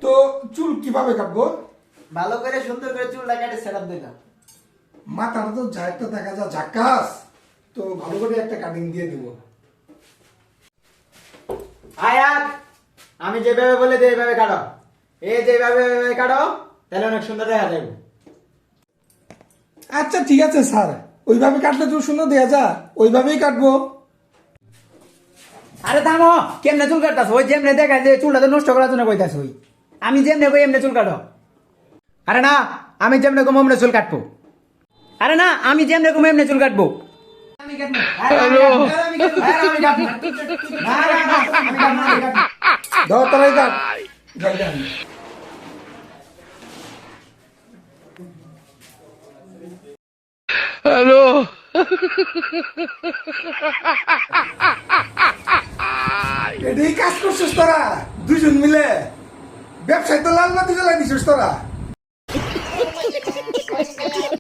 তো চুল কিভাবে কাটবো? ভালো করে সুন্দর করে চুলটা কেটে সেটআপ দিলাম। মাথাটা তো যা একটা দেখা যায় ঝাক্কাস, তো ভালো করে একটা কাটিং দিয়ে দিব। আয়াত, আমি যেভাবে বলে দিই এইভাবে কাটো। এই যেভাবে কাটো তাহলে অনেক সুন্দর দেখা যাবে। আচ্ছা ঠিক আছে স্যার, ওইভাবে কাটলে তো সুন্দর দেয়া যায়, ওইভাবেই কাটবো। আরে থামো, কেমনে চুল কাটতাছ? ওই যেমনে দেখা যে চুলটা তো নষ্ট করার জন্য কইতাছ ওই। আমি যেমনে কই এমনে চুল কাটো। আরে না, আমি যেমনে কম এমনে চুল কাটবো। আরে না, আমি যেমনে কম এমনে চুল কাটবো। আমি কাটবো। আমি কাটবো। দাও তারাই কাট। যাই যাই। এটাই কাজ করছিস তোরা দুইজন মিলে, ব্যবসায় তো লাল বাতি জ্বালাই দিছিস তোরা।